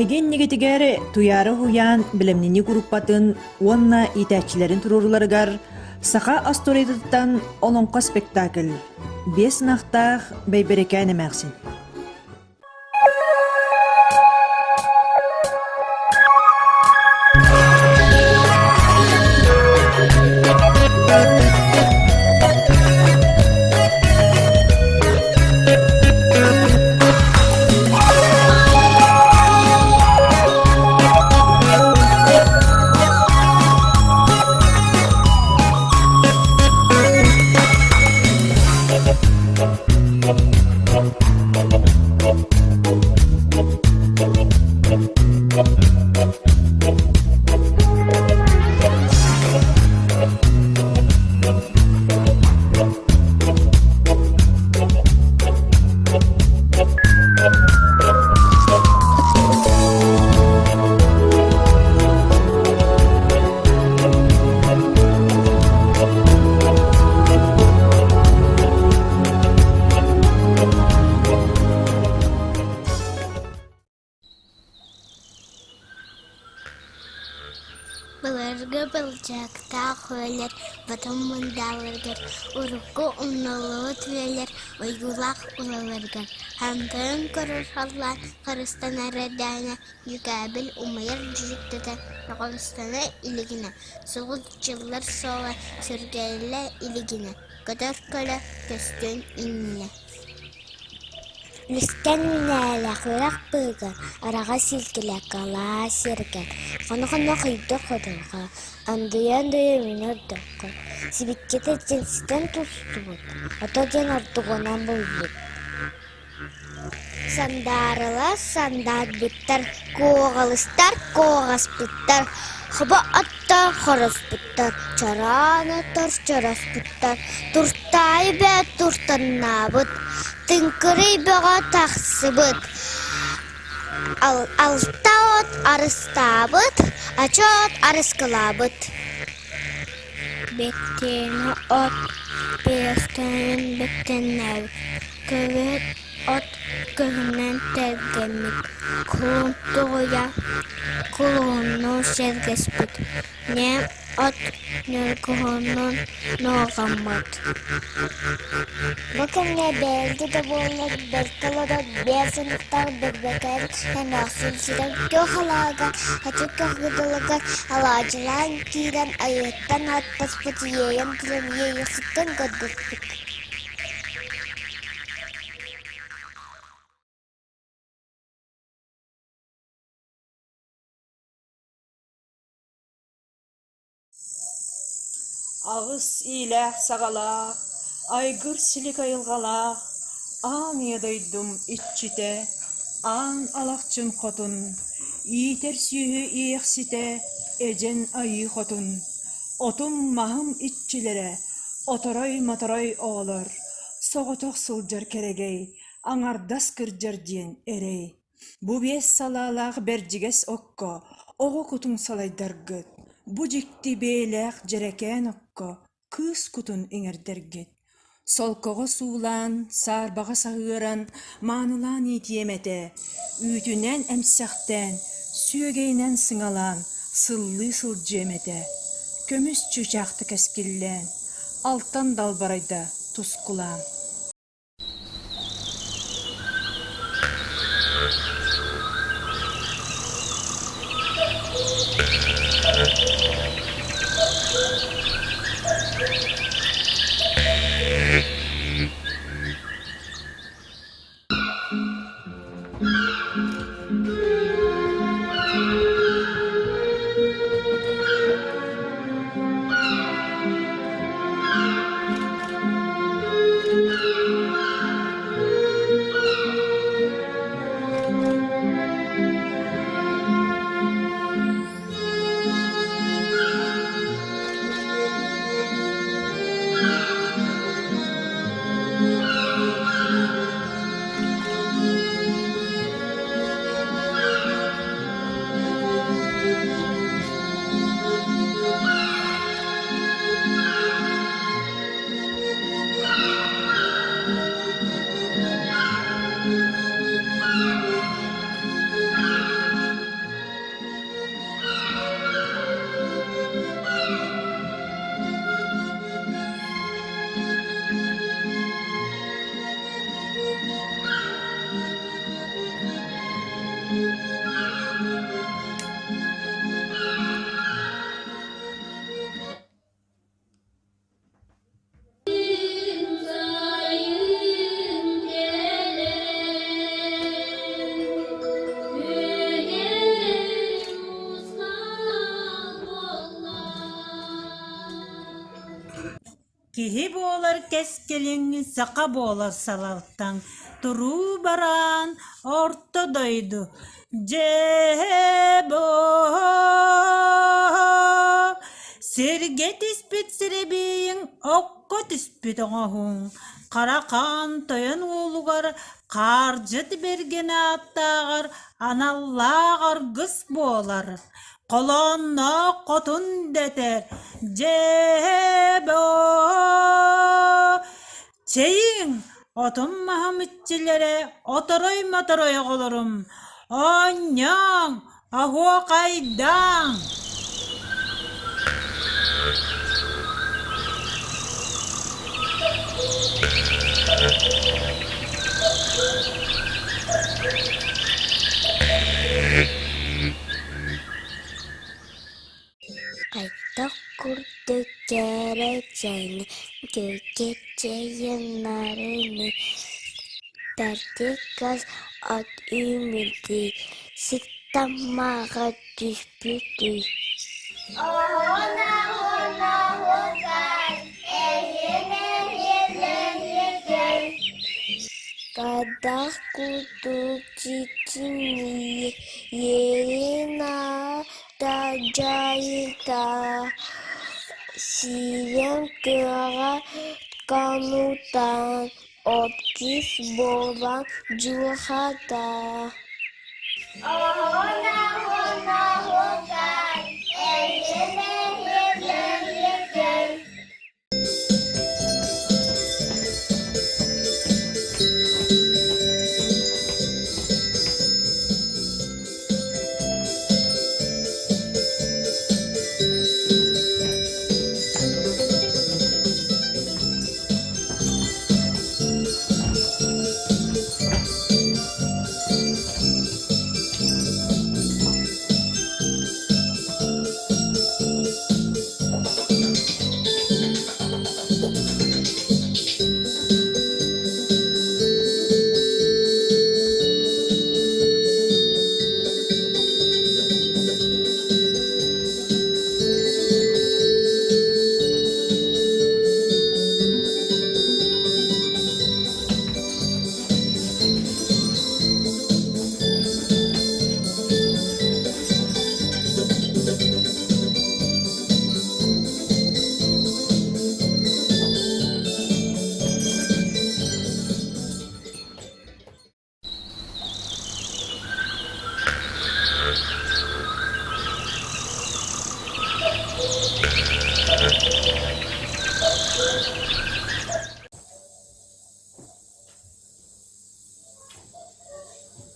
Эһиген негетигер туяры хуян билемнини группатын уонна итәчилерин туруоруларыгар саха остуоруйдуттан олонко спектакль «Биэс ынахтаах Бэйбэрикээн эмээхсин». Быларга былжакта хөлер, батым мындалыргар, урукку уннолуут велер, ойгулак улалыргар. Хантын көрөр халлар, карыстан арадана, югабил умайыр жүжіктетен, нақалыстана илигіне. Соғыл жыллар сола, сөргейлі илигіне. Көтөр көлі, көстөн инне. Лүскән минәлә кырак быгар, арага силкелә кала сиргән. Ханы-ханы кыйды ходылга, андый-андый мине докка. Сибиккете тенстен тустубут, атоген артугонан булбут. Сандарыла сандат биттер, когалыстар когас биттер. Хаба атта хорос биттер, чараны тор чарас биттер. Туртай бе туртаннабыт. Тынкырый бега тахсыбыт. Алтаот арыстабыт, ачот арыскалабыт. Беттен от, бестен беттеннәр. Көвет от көгінен тәргемит. Кулун тугуя, кулуну шергеспит. Не от неркугунун ноғаммат. Бөкімне бәлді де болық бәлкалыда бәсініктар бәкбәкәр әмәқсін сирен көғалағар, хачы көғыдылығар, алажылан кейден айыттан атпаспыт ейін тілін ейіқсіттен көддірпіт. Ağız ilэх sağalaq, aygır silik ayılgalaq, an yadaydum iççite, an alaqçın xotun, iter sühü iyexsite, ecen ayı xotun, otum mahım iççilere, otoray oğlar, soğutoq sılcar keregey, anardas kırcar diyen erey. Bu bies salalaq berciges okko, oğu kutun salaydargıt. Bu jikti beylek jerekeen okko, kız kutun iňerderget. Solkogo suulan, sarbaga sahıran, manılan itiyemete, ütünen emsakten, süögeynen sıŋalan, sıllı sılcemete. Kömüs çuçaktı keskillen, alttan dalbarayda tuskulan. Киһи болар кескелин сақа болар салалтан. Туру баран ортодойду. Жебо Сирге тиспит сиребейін оққа тиспит оңахун. Қарақан тойын олуғар қаржыт берген аттағар аналлағар гыс болар. Қолонна қотун детер. Жебо Чейін отым махамытчилere оторой моторой оғылырым. Оняң ахуа қайдан. Айта курды керечени, көгечейін нарыны. Бәрде газ от үміді, сықтамаға түспіді. Кадақ күді чичини, ерина да жайыда. Сирен кыға канудан, откис болан жуғада.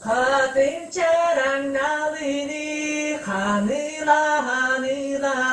Kadınçaran nalını hanıla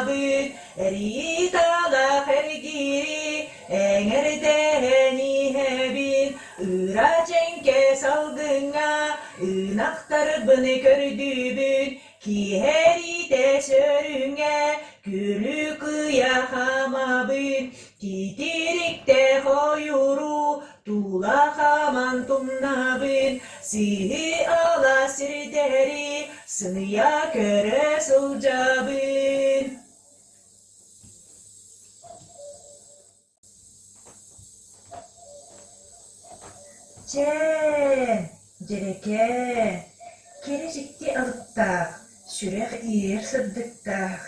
bün eri dala fergiri engerdeni hebin ıra cenke salgına ınahtar bını kördübün ki heri de sörüne gülü kıyahamabın titirik de hoyuru Tula haman tumnabın sihi ala sirderi sınıya köre sulcabın. Cereke, kerecikti alıttaq, sürek yer sırdıktaq.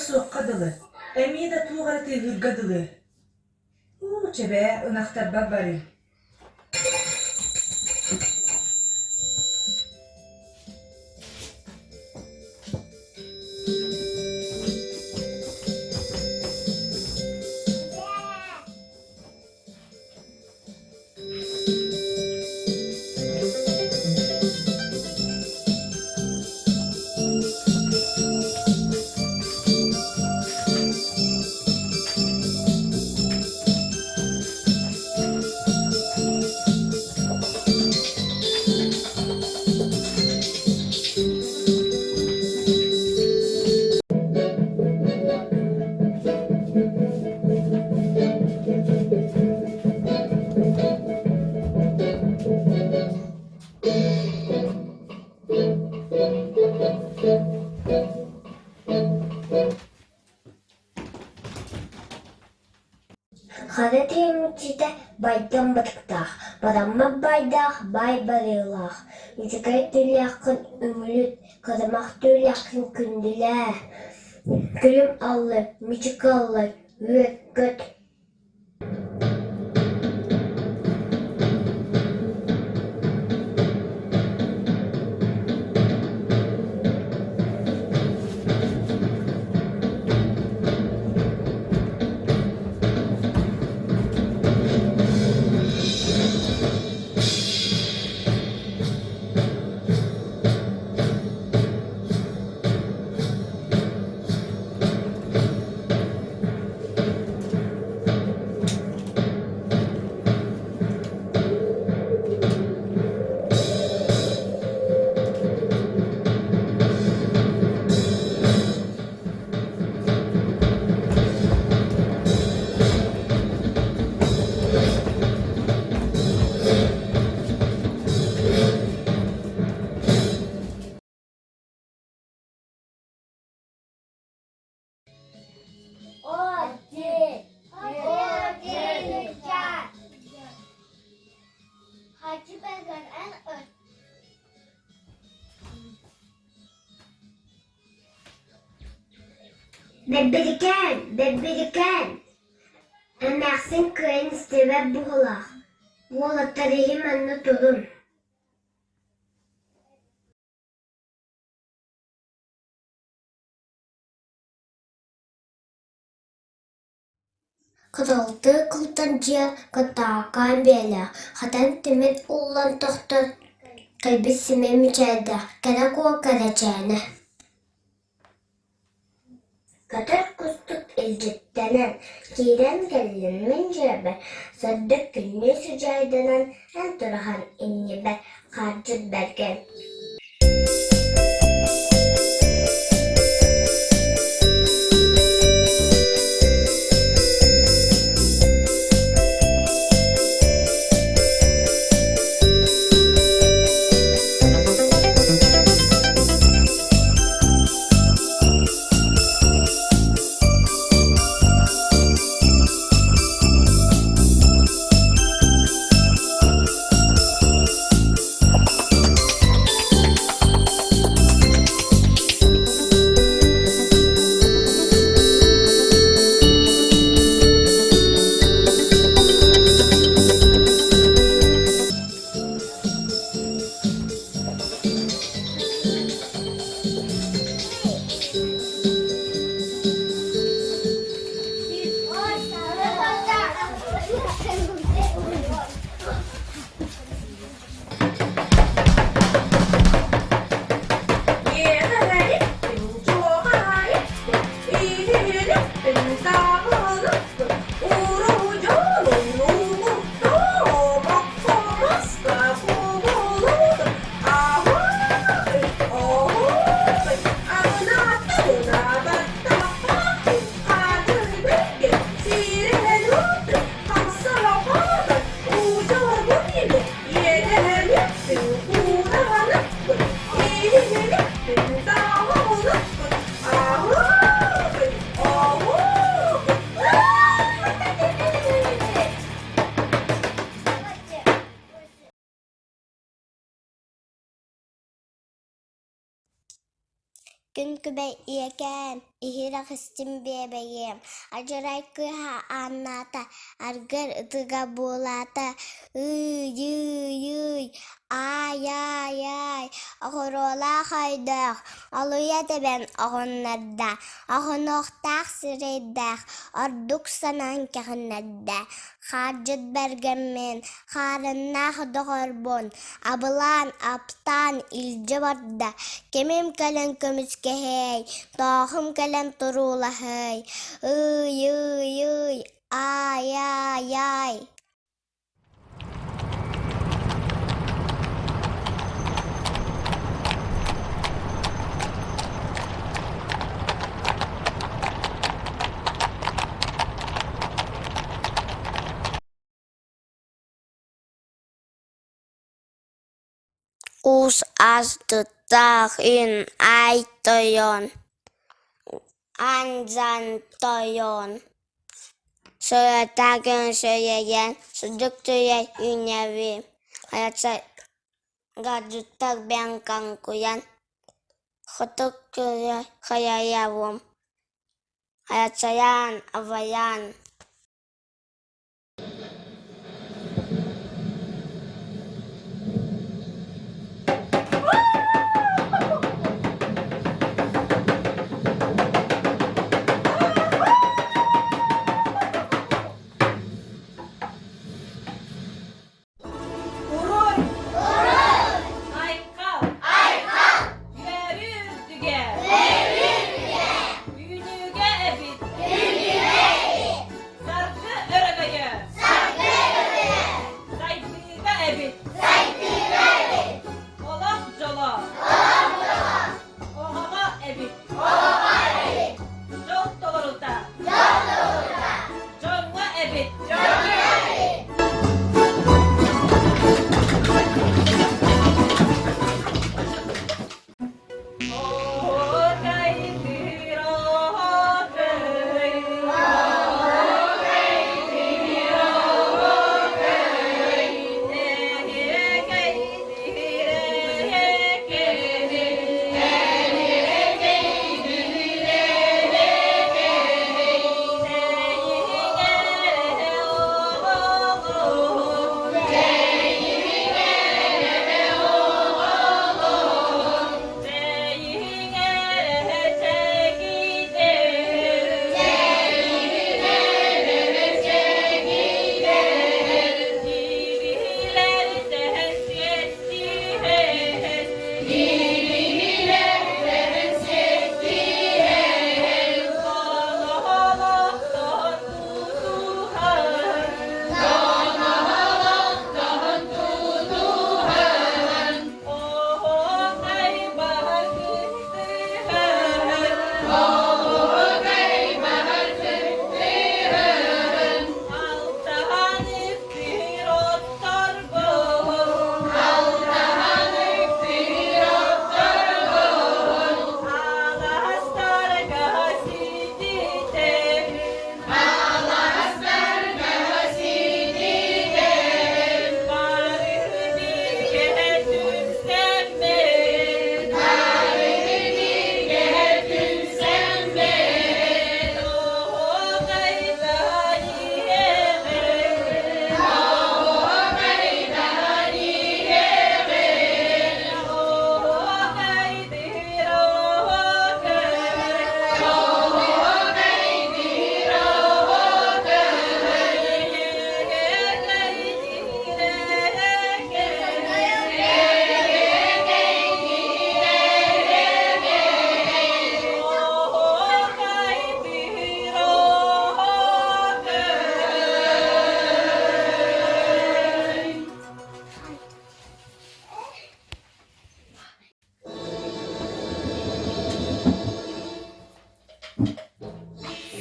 suoqqadılı. Emi de tuğara tığırgadılı. Çebe ınahtar babari. Харатын үчите байдан батықтақ, барамма байдақ, бай барылақ. Үжігай түліяқын үміліт, қадамақ түліяқын күнділі. Күлім аллы, мичік аллы, үйеккөт. Бэйбэрикээн. Эмээхсин кыйын истебэ буолах. Буолаттарыйым анна турун. Кыралты кылтанчы катаакаан биэлэх. Хатан тимит уллан тохтор. Кайбиссиме Мичээрдэ. Кара куо карачаана. Katır kustuk ilcittenen, kiren gelin mincebe, sardık günlü sıcaydanan, en turahan innibe, karcıt bergen. Gün kübey ieken. ihiraxistim bebeğim. Acıray kıha anlata. Argar ıtıga bulata. Üy. Ay. Ahorola haydak. Aluya da ben ahonlarda. Ahonoktaq sireydak. Arduk sanan kahınlarda. Harcıt bergemin. Harınnak doğurbun. Abılan aptan ilci varda. Kemim kalen kömüske hey. Tohum kalen turula hey. Üy. Ay. Us as tutahin ay toyon. Anzan toyon. Surutagın söyleyen suduktuya yünevi. Hayatsa gadutak ben kankuyan. Khutuktuya hayayavum. Hayatsayan avayan.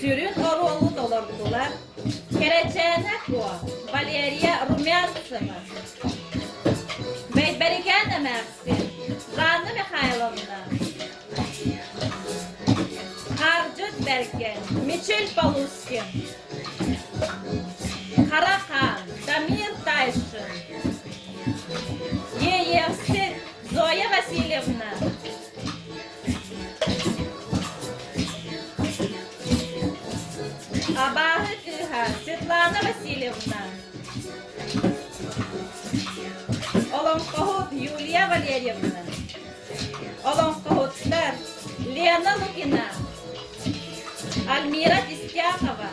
Sürün oruğunu doldurdular. Kereçeğine koy. Valeriya Rumyansını. Bэйбэрикээн эмээхсин. Zanlı Mikhailovna. Harcıt Bergen. Мичээр Paluskin. Karahan. Damir Tayşın. Биэс Zoya Vasilyevna. Абаһы кыха Светлана Васильевна. Олонкохот Юлия Валерьевна. Олонкохотлар Лена Лукина. Альмира Дистяхова.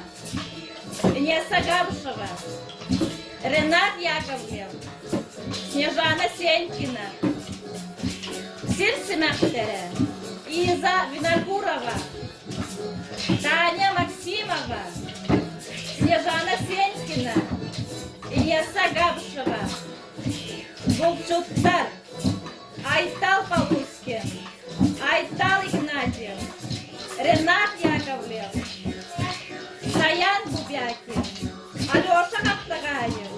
Инесса Габушева. Ренат Яковлев. Снежана Сенькина. Сирси Мичээр. Раиса Винокурова. Таня Максимова. Снежана Сенькина. Инесса Габушева. Гулчуттар. Айтал Полускин. Айтал Игнатьев. Ренат Яковлев. Саян Бубякин. Алеша Хаптагаев.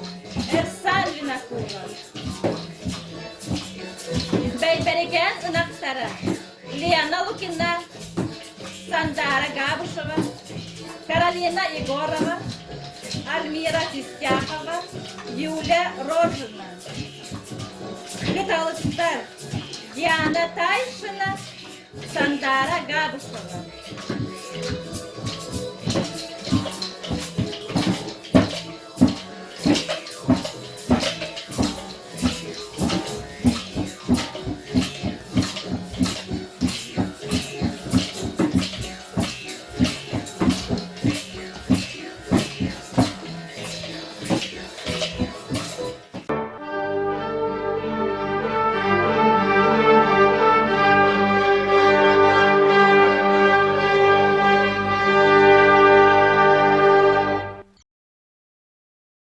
Эрсан Винокуров. Бэйбэрикээн ынахтаах. Лена Лукина. Сандара Габушева. Каролина Егорова. Альмира Дистяхова. Юлия Рожина. Металлистар. Диана Тайшина. Сандара Габушева.